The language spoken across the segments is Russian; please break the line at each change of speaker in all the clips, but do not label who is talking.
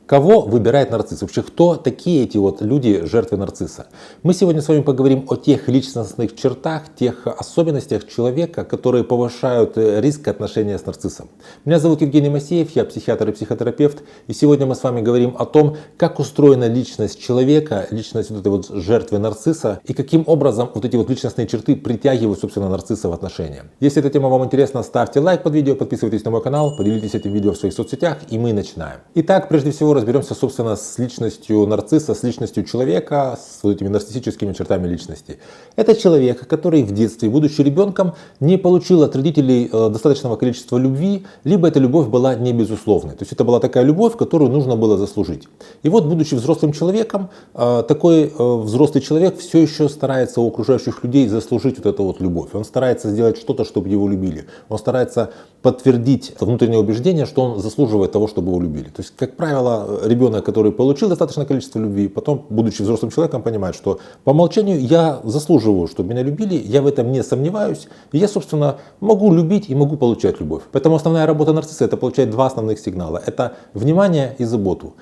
Кого выбирает нарцисс? Вообще, кто такие эти вот люди, жертвы нарцисса? Мы сегодня с вами поговорим о тех личностных чертах, тех особенностях человека, которые повышают риск отношения с нарциссом. Меня зовут Евгений Масеев, я психиатр и психотерапевт. И сегодня мы с вами говорим о том, как устроена личность человека, личность вот этой вот жертвы нарцисса, и каким образом вот эти вот личностные черты притягивают, собственно, нарцисса в отношения. Если эта тема вам интересна, ставьте лайк под видео, подписывайтесь на мой канал, поделитесь этим видео в своих соцсетях, и мы начинаем. Итак, прежде всего, разберемся, собственно, с личностью нарцисса, с личностью человека, с вот этими нарциссическими чертами личности. Это человек, который в детстве, будучи ребенком, не получил от родителей достаточного количества любви, либо эта любовь была не безусловной. То есть это была такая любовь, которую нужно было заслужить. И вот, будучи взрослым человеком, такой взрослый человек все еще старается у окружающих людей заслужить вот эту вот любовь. Он старается сделать что-то, чтобы его любили. Он старается подтвердить внутреннее убеждение, что он заслуживает того, чтобы его любили. То есть, как правило, ребенок, который получил достаточное количество любви, потом, будучи взрослым человеком, понимает, что по умолчанию я заслуживаю, чтобы меня любили, я в этом не сомневаюсь, и я, собственно, могу любить и могу получать любовь. Поэтому основная работа нарцисса — это получать два основных сигнала. Это внимание и заботу.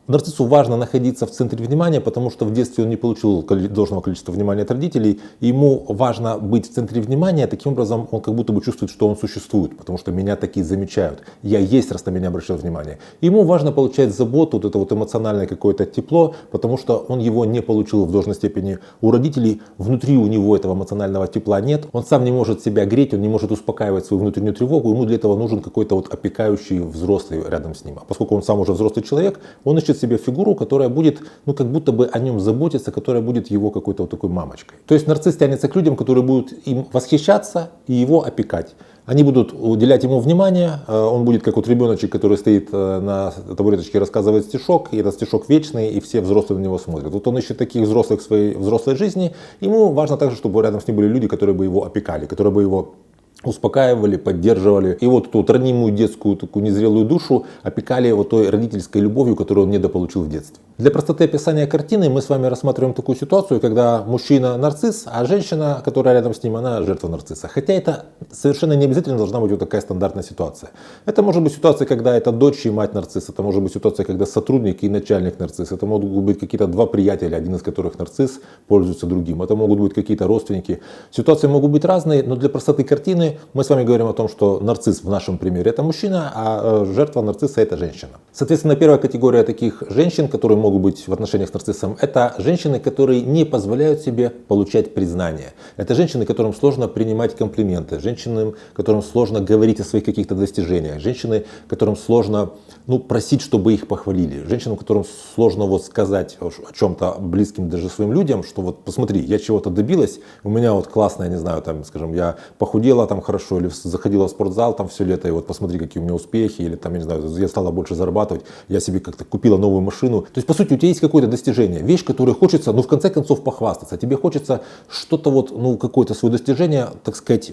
Нарциссу важно находиться в центре внимания, потому что в детстве он не получил должного количества внимания от родителей. И ему важно быть в центре внимания, таким образом он как будто бы чувствует, что он существует, потому что меня такие замечают. Я есть, раз на меня обращают внимание. И ему важно получать заботу, вот это вот эмоциональное какое-то тепло, потому что он его не получил в должной степени у родителей. Внутри у него этого эмоционального тепла нет. Он сам не может себя греть, он не может успокаивать свою внутреннюю тревогу. Ему для этого нужен какой-то вот опекающий взрослый рядом с ним. А поскольку он сам уже взрослый человек, он ищет себе фигуру, которая будет, ну, как будто бы о нем заботиться, которая будет его какой-то вот такой мамочкой. То есть нарцисс тянется к людям, которые будут им восхищаться и его опекать. Они будут уделять ему внимание, он будет как вот ребеночек, который стоит на табуреточке, рассказывает стишок, и этот стишок вечный, и все взрослые на него смотрят. Вот он ищет таких взрослых в своей взрослой жизни, ему важно также, чтобы рядом с ним были люди, которые бы его опекали, которые бы его успокаивали, поддерживали. И вот эту ранимую детскую, такую незрелую душу опекали вот той родительской любовью, которую он недополучил в детстве. Для простоты описания картины мы с вами рассматриваем такую ситуацию, когда мужчина нарцисс, а женщина, которая рядом с ним, она жертва нарцисса. Хотя это совершенно не обязательно должна быть вот такая стандартная ситуация. Это может быть ситуация, когда это дочь и мать нарцисс, это может быть ситуация, когда сотрудник и начальник нарцисс, это могут быть какие-то два приятеля, один из которых нарцисс пользуется другим, это могут быть какие-то родственники. Ситуации могут быть разные, но для простоты картины мы с вами говорим о том, что нарцисс в нашем примере это мужчина, а жертва нарцисса это женщина. Соответственно, первая категория таких женщин, которые могут быть в отношениях с нарциссом, это женщины, которые не позволяют себе получать признание. Это женщины, которым сложно принимать комплименты, женщины, которым сложно говорить о своих каких-то достижениях, женщины, которым сложно просить, чтобы их похвалили, женщинам, которым сложно вот сказать о чем-то близким даже своим людям, что вот посмотри, я чего-то добилась, у меня вот классно, я не знаю, там, скажем, я похудела там хорошо, или заходила в спортзал там все лето, и вот посмотри, какие у меня успехи, или там, я не знаю, я стала больше зарабатывать, я себе как-то купила новую машину. То есть, по сути, у тебя есть какое-то достижение, вещь, которой хочется, в конце концов, похвастаться. Тебе хочется что-то вот, какое-то свое достижение, так сказать,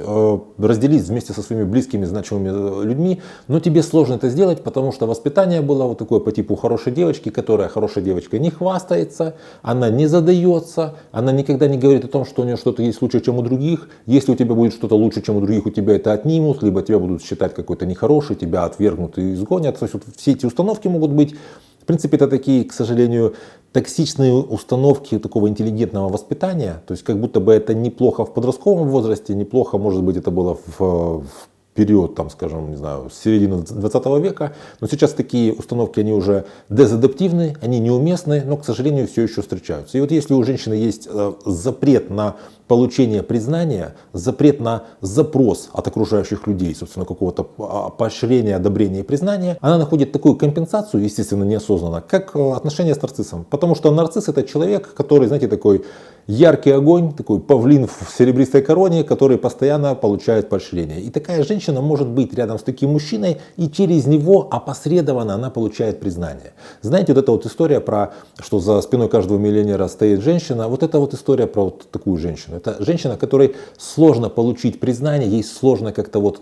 разделить вместе со своими близкими, значимыми людьми, но тебе сложно это сделать, потому что воспитание было вот такое по типу хорошей девочки, которая хорошая девочка не хвастается, она не задается, она никогда не говорит о том, что у нее что-то есть лучше, чем у других. Если у тебя будет что-то лучше, чем у других, у тебя это отнимут, либо тебя будут считать какой-то нехороший, тебя отвергнут и изгонят. То есть вот все эти установки могут быть. В принципе, это такие, к сожалению, токсичные установки такого интеллигентного воспитания. То есть как будто бы это неплохо в подростковом возрасте, неплохо, может быть, это было в период, там, скажем, не знаю, с середины 20 века. Но сейчас такие установки, они уже дезадаптивны, они неуместны, но, к сожалению, все еще встречаются. И вот если у женщины есть запрет на получение признания, запрет на запрос от окружающих людей, собственно, какого-то поощрения, одобрения и признания, она находит такую компенсацию, естественно, неосознанно, как отношения с нарциссом. Потому что нарцисс — это человек, который, знаете, такой яркий огонь, такой павлин в серебристой короне, который постоянно получает поощрение. И такая женщина может быть рядом с таким мужчиной, и через него опосредованно она получает признание. Знаете, вот эта вот история про, что за спиной каждого миллионера стоит женщина, вот это вот история про вот такую женщину. Это женщина, которой сложно получить признание, ей сложно как-то вот,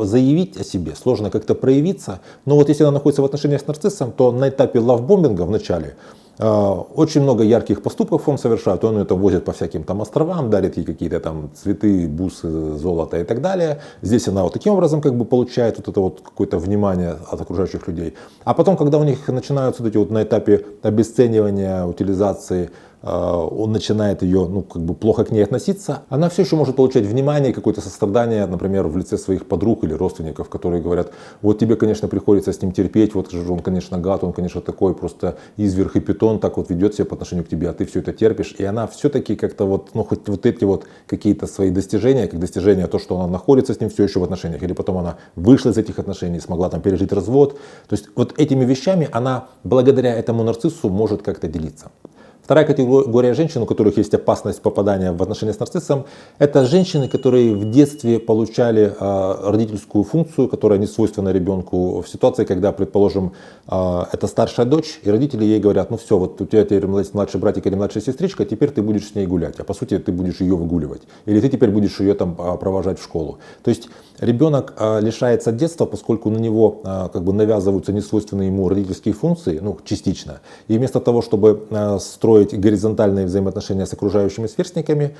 заявить о себе, сложно как-то проявиться. Но вот если она находится в отношениях с нарциссом, то на этапе лавбомбинга в начале Очень много ярких поступков он совершает, он это возит по всяким там островам, дарит ей какие-то там цветы, бусы, золото и так далее. Здесь она вот таким образом как бы получает вот это вот какое-то внимание от окружающих людей. А потом, когда у них начинаются вот эти вот на этапе обесценивания, утилизации, он начинает ее, ну, как бы плохо к ней относиться, она все еще может получать внимание, какое-то сострадание, например, в лице своих подруг или родственников, которые говорят: вот тебе, конечно, приходится с ним терпеть, вот же он, конечно, гад, он, конечно, такой просто изверг и питон, так вот ведет себя по отношению к тебе, а ты все это терпишь. И она все-таки как-то вот, ну, хоть вот эти вот какие-то свои достижения, как достижения, то, что она находится с ним все еще в отношениях, или потом она вышла из этих отношений, смогла там пережить развод. То есть вот этими вещами она благодаря этому нарциссу может как-то делиться. Вторая категория женщин, у которых есть опасность попадания в отношения с нарциссом, это женщины, которые в детстве получали родительскую функцию, которая не свойственна ребенку, в ситуации, когда, предположим, это старшая дочь, и родители ей говорят: ну все, вот у тебя теперь младший братик или младшая сестричка, теперь ты будешь с ней гулять, а по сути ты будешь ее выгуливать, или ты теперь будешь ее там провожать в школу. То есть ребенок лишается детства, поскольку на него как бы навязываются несвойственные ему родительские функции, ну, частично, и вместо того, чтобы строить горизонтальные взаимоотношения с окружающими сверстниками,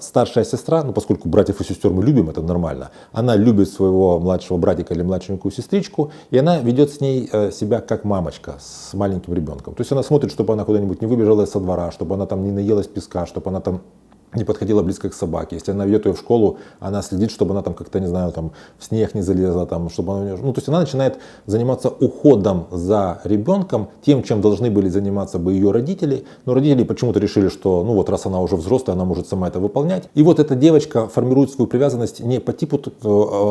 старшая сестра, ну, поскольку братьев и сестер мы любим, это нормально, она любит своего младшего братика или младшенькую сестричку, и она ведет с ней себя как мамочка с маленьким ребенком. То есть она смотрит, чтобы она куда-нибудь не выбежала со двора, чтобы она там не наелась песка, чтобы она там не подходила близко к собаке. Если она ведет ее в школу, она следит, чтобы она там как-то, не знаю, там в снег не залезла, там, чтобы она, ну, то есть она начинает заниматься уходом за ребенком, тем, чем должны были заниматься бы ее родители, но родители почему-то решили, что, ну вот, раз она уже взрослая, она может сама это выполнять. И вот эта девочка формирует свою привязанность не по типу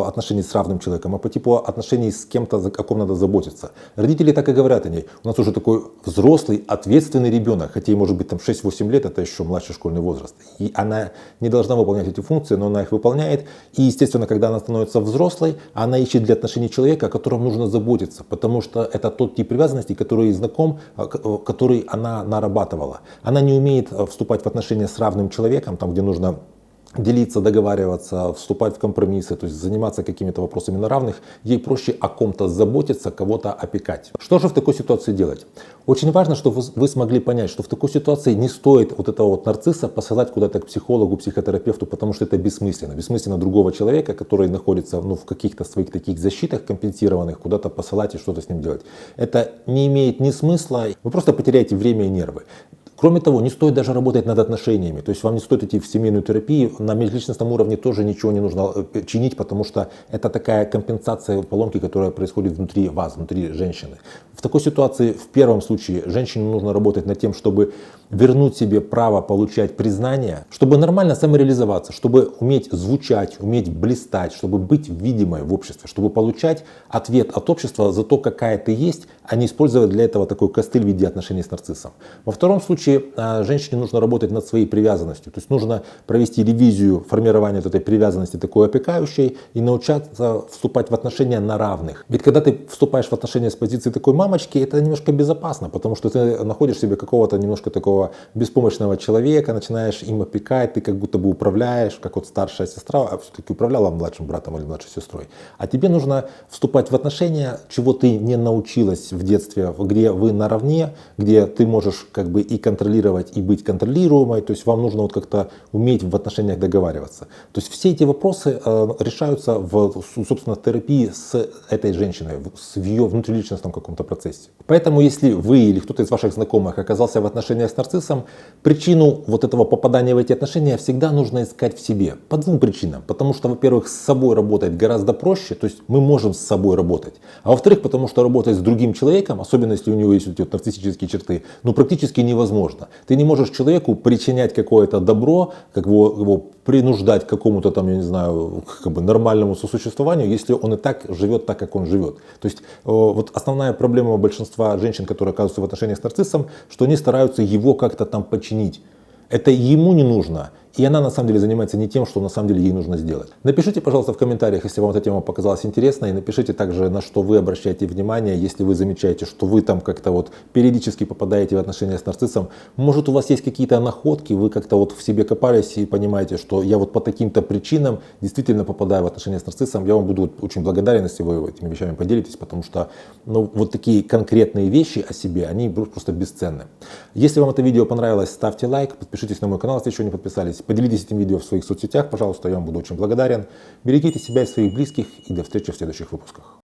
отношений с равным человеком, а по типу отношений с кем-то, о ком надо заботиться. Родители так и говорят о ней: у нас уже такой взрослый, ответственный ребенок, хотя ей может быть там 6-8 лет, это еще младший школьный возраст. И она не должна выполнять эти функции, но она их выполняет. И, естественно, когда она становится взрослой, она ищет для отношений человека, о котором нужно заботиться, потому что это тот тип привязанности, который ей знаком, который она нарабатывала. Она не умеет вступать в отношения с равным человеком, там, где нужно делиться, договариваться, вступать в компромиссы, то есть заниматься какими-то вопросами на равных. Ей проще о ком-то заботиться, кого-то опекать. Что же в такой ситуации делать? Очень важно, чтобы вы смогли понять, что в такой ситуации не стоит вот этого вот нарцисса посылать куда-то к психологу, психотерапевту, потому что это бессмысленно. Бессмысленно другого человека, который находится, ну, в каких-то своих таких защитах компенсированных, куда-то посылать и что-то с ним делать. Это не имеет ни смысла, вы просто потеряете время и нервы. Кроме того, не стоит даже работать над отношениями, то есть вам не стоит идти в семейную терапию, на межличностном уровне тоже ничего не нужно чинить, потому что это такая компенсация поломки, которая происходит внутри вас, внутри женщины. В такой ситуации в первом случае женщине нужно работать над тем, чтобы вернуть себе право получать признание, чтобы нормально самореализоваться, чтобы уметь звучать, уметь блистать, чтобы быть видимой в обществе, чтобы получать ответ от общества за то, какая ты есть, а не использовать для этого такой костыль в виде отношений с нарциссом. Во втором случае женщине нужно работать над своей привязанностью, то есть нужно провести ревизию формирования этой привязанности такой опекающей и научаться вступать в отношения на равных. Ведь когда ты вступаешь в отношения с позиции такой мамочки, это немножко безопасно, потому что ты находишь себе какого-то немножко такого беспомощного человека, начинаешь им опекать, ты как будто бы управляешь, как вот старшая сестра, а все-таки управляла младшим братом или младшей сестрой. А тебе нужно вступать в отношения, чего ты не научилась в детстве, где вы наравне, где ты можешь как бы и контролировать, и быть контролируемой, то есть вам нужно вот как-то уметь в отношениях договариваться. То есть все эти вопросы решаются в, собственно, терапии с этой женщиной, в ее внутриличностном каком-то процессе. Поэтому если вы или кто-то из ваших знакомых оказался в отношениях с нарциссом, причину вот этого попадания в эти отношения всегда нужно искать в себе. По двум причинам. Потому что, во-первых, с собой работать гораздо проще, то есть мы можем с собой работать. А во-вторых, потому что работать с другим человеком, особенно если у него есть вот эти нарциссические черты, ну практически невозможно. Ты не можешь человеку причинять какое-то добро, как его принуждать к какому-то там, я не знаю, как бы нормальному сосуществованию, если он и так живет так, как он живет. То есть вот основная проблема большинства женщин, которые оказываются в отношениях с нарциссом, что они стараются его как-то там подчинить. Это ему не нужно. И она на самом деле занимается не тем, что на самом деле ей нужно сделать. Напишите, пожалуйста, в комментариях, если вам эта тема показалась интересной. И напишите также, на что вы обращаете внимание, если вы замечаете, что вы там как-то вот периодически попадаете в отношения с нарциссом. Может, у вас есть какие-то находки, вы как-то вот в себе копались и понимаете, что я вот по таким-то причинам действительно попадаю в отношения с нарциссом. Я вам буду очень благодарен, если вы этими вещами поделитесь, потому что ну, вот такие конкретные вещи о себе, они просто бесценны. Если вам это видео понравилось, ставьте лайк, подпишитесь на мой канал, если еще не подписались. Поделитесь этим видео в своих соцсетях, пожалуйста, я вам буду очень благодарен. Берегите себя и своих близких, и до встречи в следующих выпусках.